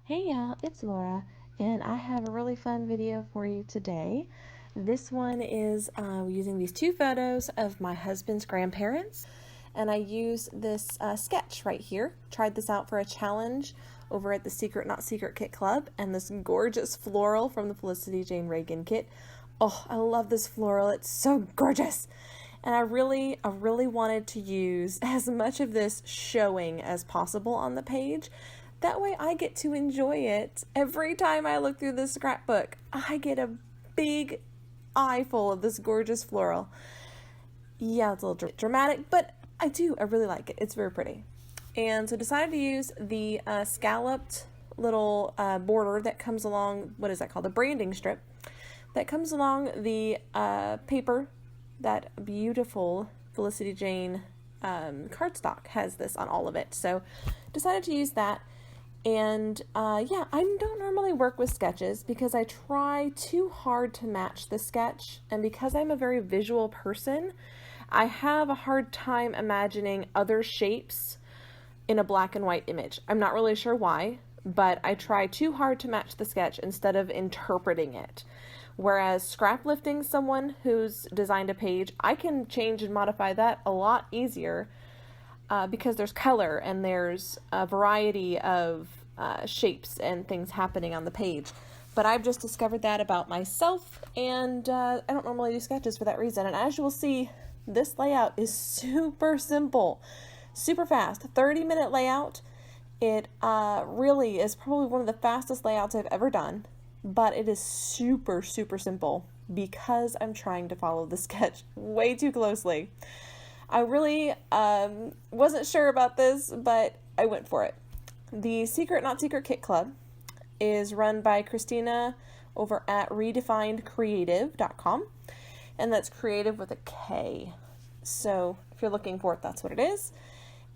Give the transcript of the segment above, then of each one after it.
Hey y'all, it's Laura, and I have a really fun video for you today. This one is using these two photos of my husband's grandparents, and I used this sketch right here. Tried this out for a challenge over at the Secret Not Secret Kit Club, and this gorgeous floral from the Felicity Jane Reagan kit. Oh, I love this floral, it's so gorgeous! And I really wanted to use as much of this showing as possible on the page. That way I get to enjoy it. Every time I look through this scrapbook, I get a big eye full of this gorgeous floral. Yeah, it's a little dramatic, but I really like it. It's very pretty. And so decided to use the scalloped little border that comes along, what is that called? The branding strip that comes along the paper. That beautiful Felicity Jane cardstock has this on all of it. So decided to use that. And yeah, I don't normally work with sketches because I try too hard to match the sketch. And because I'm a very visual person, I have a hard time imagining other shapes in a black and white image. I'm not really sure why, but I try too hard to match the sketch instead of interpreting it. Whereas scrap lifting someone who's designed a page, I can change and modify that a lot easier because there's color and there's a variety of shapes and things happening on the page. But I've just discovered that about myself, and I don't normally do sketches for that reason. And as you will see, this layout is super simple, super fast, 30-minute layout. It really is probably one of the fastest layouts I've ever done, but it is super simple because I'm trying to follow the sketch way too closely. I really wasn't sure about this, but I went for it. The Secret Not Secret Kit Club is run by Christina over at redefinedcreative.com, and that's creative with a K. So if you're looking for it, that's what it is.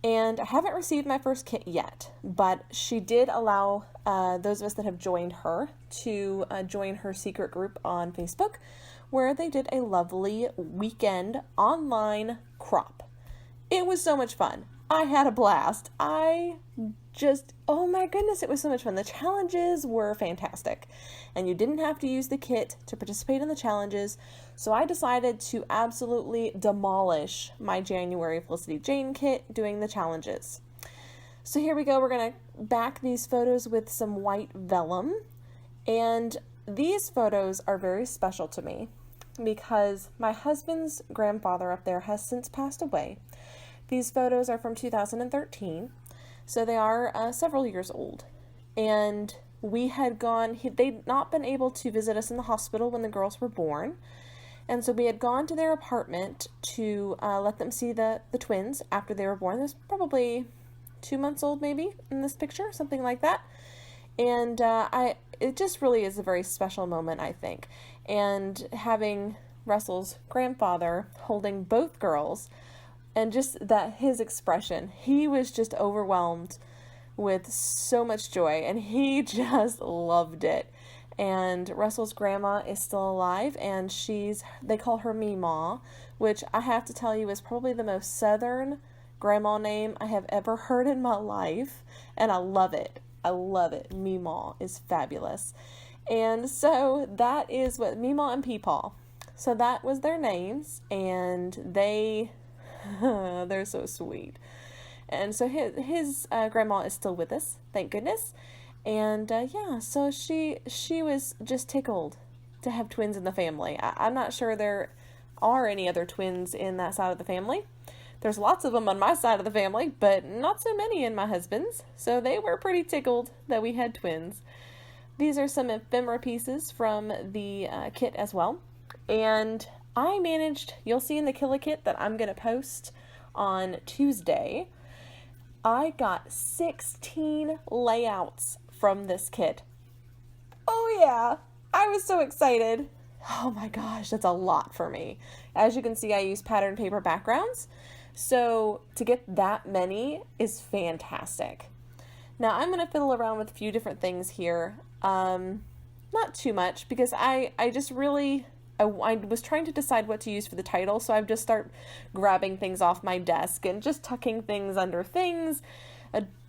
And I haven't received my first kit yet, but she did allow those of us that have joined her to join her secret group on Facebook, where they did a lovely weekend online crop. It was so much fun. I had a blast. Oh my goodness, it was so much fun. The challenges were fantastic, and you didn't have to use the kit to participate in the challenges, so I decided to absolutely demolish my January Felicity Jane kit doing the challenges. So here we go. We're going to back these photos with some white vellum, and these photos are very special to me because my husband's grandfather up there has since passed away. These photos are from 2013, so they are several years old. And they'd not been able to visit us in the hospital when the girls were born. And so we had gone to their apartment to let them see the twins after they were born. There's probably 2 months old maybe in this picture, something like that. And it just really is a very special moment, I think. And having Russell's grandfather holding both girls, and just that his expression, he was just overwhelmed with so much joy, and he just loved it. And Russell's grandma is still alive, and they call her Meemaw, which I have to tell you is probably the most southern grandma name I have ever heard in my life, and I love it. I love it. Meemaw is fabulous. And so that is what Meemaw and Peepaw. So that was their names, and they're so sweet. And so his grandma is still with us, thank goodness. And yeah, so she was just tickled to have twins in the family. I'm not sure there are any other twins in that side of the family. There's lots of them on my side of the family, but not so many in my husband's. So they were pretty tickled that we had twins. These are some ephemera pieces from the kit as well. And I managed, you'll see in the Killa kit that I'm going to post on Tuesday, I got 16 layouts from this kit. Oh yeah, I was so excited. Oh my gosh, that's a lot for me. As you can see, I use pattern paper backgrounds, so to get that many is fantastic. Now I'm going to fiddle around with a few different things here. Not too much, because I was trying to decide what to use for the title, so I've just started grabbing things off my desk and just tucking things under things.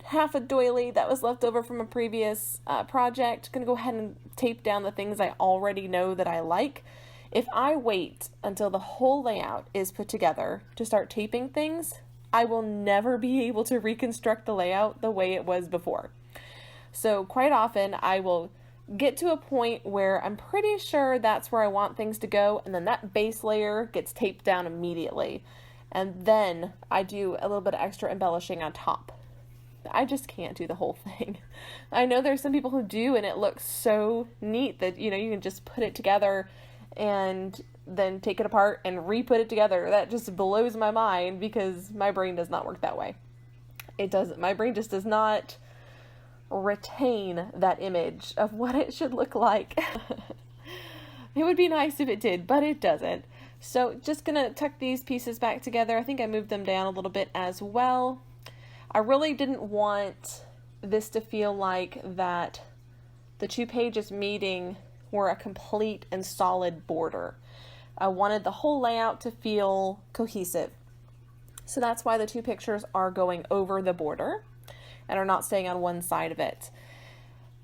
half a doily that was left over from a previous project. Gonna go ahead and tape down the things I already know that I like. If I wait until the whole layout is put together to start taping things, I will never be able to reconstruct the layout the way it was before. So quite often I will get to a point where I'm pretty sure that's where I want things to go, and then that base layer gets taped down immediately. And then I do a little bit of extra embellishing on top. I just can't do the whole thing. I know there's some people who do, and it looks so neat that, you can just put it together and then take it apart and re-put it together. That just blows my mind because my brain does not work that way. It doesn't. My brain just does not retain that image of what it should look like. It would be nice if it did, but it doesn't. So just gonna tuck these pieces back together. I think I moved them down a little bit as well. I really didn't want this to feel like that the 2 pages meeting were a complete and solid border. I wanted the whole layout to feel cohesive. So that's why the 2 pictures are going over the border and are not staying on one side of it.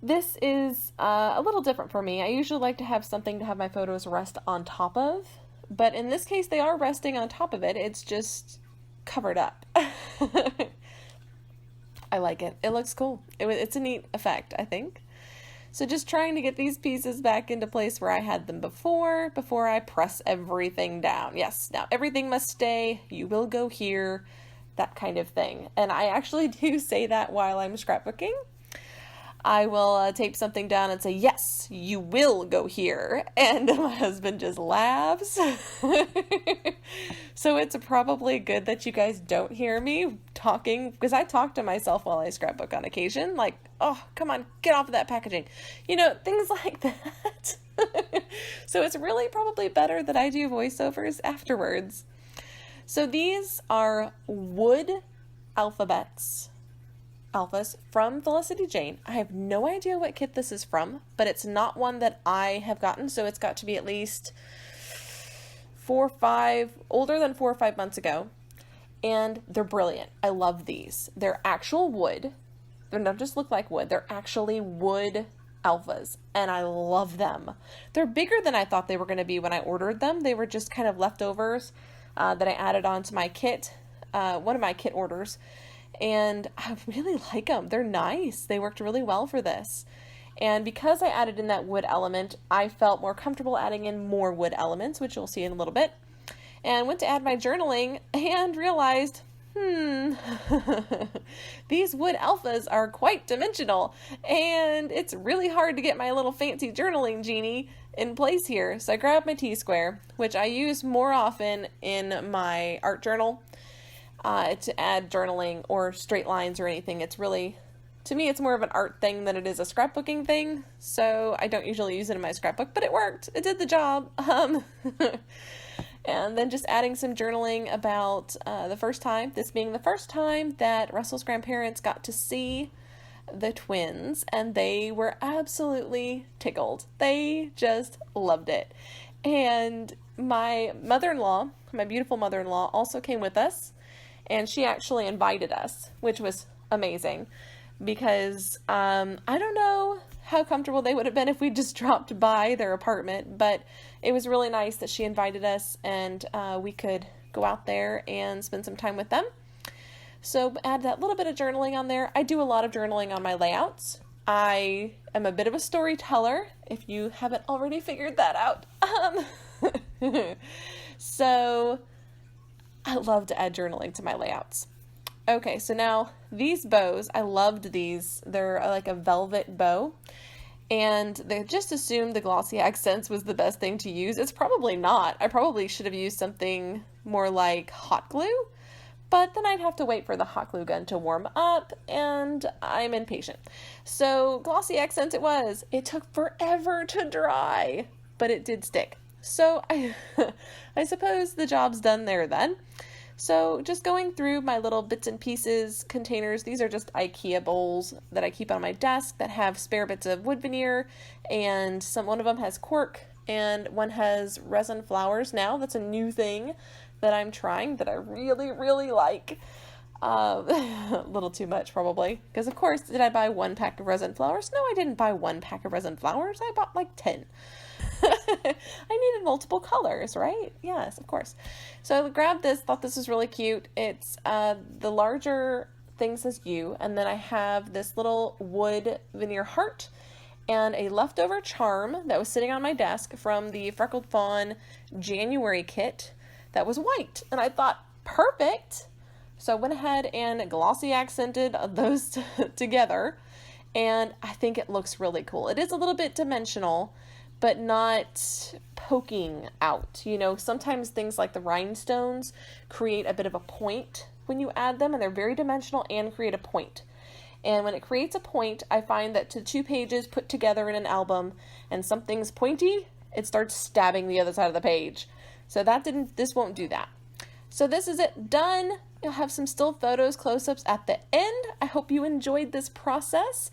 This is a little different for me. I usually like to have something to have my photos rest on top of, but in this case they are resting on top of it. It's just covered up. I like it. It looks cool. It's a neat effect, I think. So just trying to get these pieces back into place where I had them before I press everything down. Yes, now everything must stay. You will go here. That kind of thing. And I actually do say that while I'm scrapbooking. I will tape something down and say, yes, you will go here. And my husband just laughs. So it's probably good that you guys don't hear me talking, because I talk to myself while I scrapbook on occasion. Like, oh, come on, get off of that packaging. Things like that. So it's really probably better that I do voiceovers afterwards. So these are wood alphas from Felicity Jane. I have no idea what kit this is from, but it's not one that I have gotten, so it's got to be at least older than 4 or 5 months ago, and they're brilliant. I love these. They're actual wood. They don't just look like wood. They're actually wood alphas, and I love them. They're bigger than I thought they were going to be when I ordered them. They were just kind of leftovers that I added onto my kit, one of my kit orders, and I really like them. They're nice. They worked really well for this. And because I added in that wood element, I felt more comfortable adding in more wood elements, which you'll see in a little bit. And went to add my journaling and realized, these wood alphas are quite dimensional, and it's really hard to get my little fancy journaling genie in place here. So I grabbed my T-square, which I use more often in my art journal to add journaling or straight lines or anything. It's really, to me, it's more of an art thing than it is a scrapbooking thing. So I don't usually use it in my scrapbook, but it worked. It did the job. And then just adding some journaling about this being the first time that Russell's grandparents got to see the twins, and they were absolutely tickled. They just loved it. And my mother-in-law, my beautiful mother-in-law, also came with us, and she actually invited us, which was amazing, because I don't know how comfortable they would have been if we just dropped by their apartment, but it was really nice that she invited us, and we could go out there and spend some time with them. So add that little bit of journaling on there. I do a lot of journaling on my layouts. I am a bit of a storyteller, if you haven't already figured that out. So I love to add journaling to my layouts. Okay, so now these bows, I loved these. They're like a velvet bow, and they just assumed the glossy accents was the best thing to use. It's probably not. I probably should have used something more like hot glue, but then I'd have to wait for the hot glue gun to warm up, and I'm impatient. So glossy accents it was. It took forever to dry, but it did stick. So I suppose the job's done there then. So just going through my little bits and pieces containers. These are just IKEA bowls that I keep on my desk that have spare bits of wood veneer, and one of them has cork and one has resin flowers now. That's a new thing that I'm trying that I really, really like. A little too much probably, because of course, did I buy 1 pack of resin flowers? No, I didn't buy 1 pack of resin flowers. I bought like 10. I needed multiple colors, right? Yes, of course. So I grabbed this, thought this was really cute. It's the larger thing says you, and then I have this little wood veneer heart and a leftover charm that was sitting on my desk from the Freckled Fawn January kit that was white. And I thought, perfect. So I went ahead and glossy accented those together, and I think it looks really cool. It is a little bit dimensional, but not poking out. You know, sometimes things like the rhinestones create a bit of a point when you add them, and they're very dimensional and create a point. And when it creates a point, I find that to 2 pages put together in an album and something's pointy, it starts stabbing the other side of the page. So this won't do that. So this is it, done. You'll have some still photos, close-ups at the end. I hope you enjoyed this process.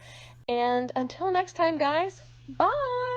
And until next time, guys, bye!